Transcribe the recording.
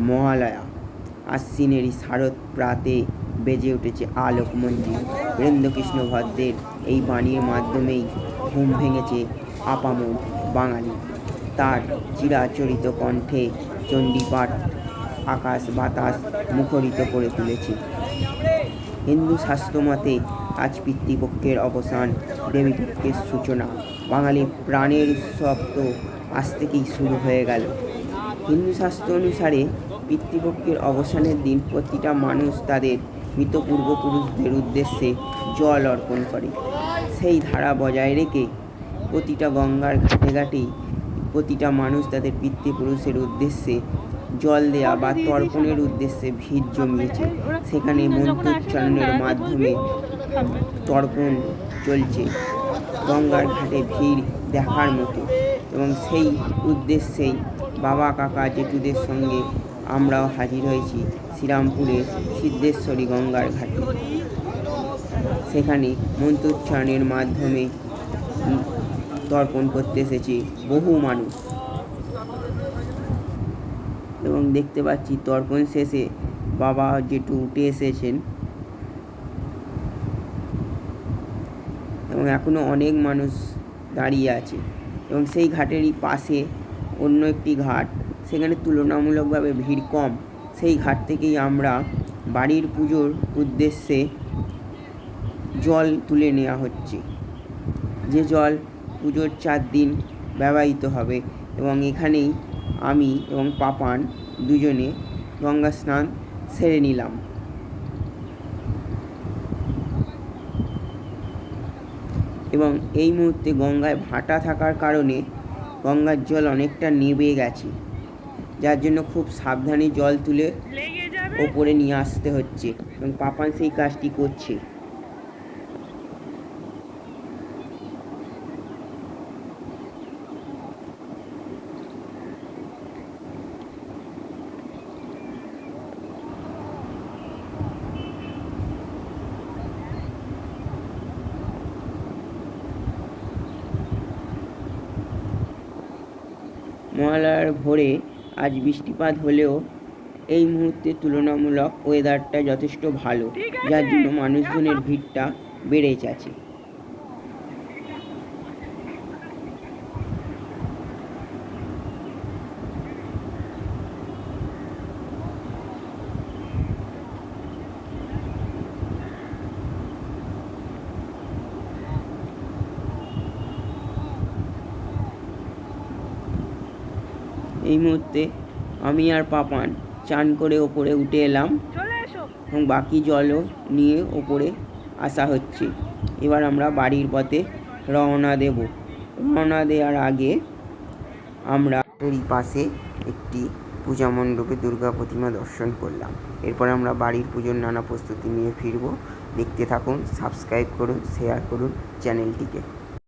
মহালয়া। আশ্বিনেরই শারদ প্রাতে বেজে উঠেছে আলোকমঞ্জি। বীরেন্দ্রকৃষ্ণ ভদ্রের এই বাণীর মাধ্যমেই ঘুম ভেঙেছে আপামর বাঙালি। তার চিরাচরিত কণ্ঠে চণ্ডীপাঠ আকাশ বাতাস মুখরিত করে তুলেছে। হিন্দু শাস্ত্রমতে আজ পিতৃপক্ষের অবসান, দেবীপক্ষের সূচনা। বাঙালির প্রাণের উৎসব তো আজ থেকেই শুরু হয়ে গেল। হিন্দু শাস্ত্র অনুসারে পিতৃপক্ষের অবসানের দিন প্রতিটা মানুষ তাদের মৃত পূর্বপুরুষদের উদ্দেশ্যে জল অর্পণ করে। সেই ধারা বজায় রেখে প্রতিটা গঙ্গার ঘাটে ঘাটেই প্রতিটা মানুষ তাদের পিতৃপুরুষের উদ্দেশ্যে জল দেয়া বা তর্পণের উদ্দেশ্যে ভিড় জমিয়েছে। সেখানে মন্ত্রোচ্চারণের মাধ্যমে তর্পণ চলছে। গঙ্গার ঘাটে ভিড় দেখার মতো, এবং সেই উদ্দেশ্যেই বাবা কাকা জেঠুদের সঙ্গে আমরাও হাজির হয়েছি শ্রীরামপুরের সিদ্ধেশ্বরী গঙ্গার ঘাটে। সেখানে মন্ত্রোচ্চারণের মাধ্যমে তর্পণ করতে এসেছে বহু মানুষ, এবং দেখতে পাচ্ছি তর্পণ শেষে বাবা জেঠু উঠে এসেছেন, এবং এখনও অনেক মানুষ দাঁড়িয়ে আছে। এবং সেই ঘাটেরই পাশে অন্য একটি ঘাট, সেখানে তুলনামূলকভাবে ভিড় কম। সেই ঘাট থেকেই আমরা বাড়ির পুজোর উদ্দেশ্যে জল তুলে নেওয়া হচ্ছে, যে জল পুজোর 4 দিন ব্যবহৃত হবে। এবং এখানেই আমি এবং পাপান দুজনে গঙ্গা স্নান সেরে নিলাম। এবং এই মুহূর্তে গঙ্গায় ভাটা থাকার কারণে গঙ্গার জল অনেকটা নেবে গেছে, যার জন্য খুব সাবধানে জল তুলে ওপরে নিয়ে আসতে হচ্ছে, এবং পাপান সেই কাজটি করছে। মহালয়ার ভোরে আজ বৃষ্টিপাত হলেও এই মুহূর্তে তুলনামূলক ওয়েদারটা যথেষ্ট ভালো, যার জন্য মানুষজনের ভিড়টা বেড়ে যাচ্ছে। এই মুহূর্তে আমি আর পাপান চান করে ওপরে উঠে এলাম, এবং বাকি জলও নিয়ে ওপরে আসা হচ্ছে। এবার আমরা বাড়ির পথে রওনা দেব। রওনা দেওয়ার আগে আমরা এই পাশে একটি পূজা মণ্ডপে দুর্গা প্রতিমা দর্শন করলাম। এরপর আমরা বাড়ির পুজোর নানা প্রস্তুতি নিয়ে ফিরব। দেখতে থাকুন, সাবস্ক্রাইব করুন, শেয়ার করুন চ্যানেলটিকে।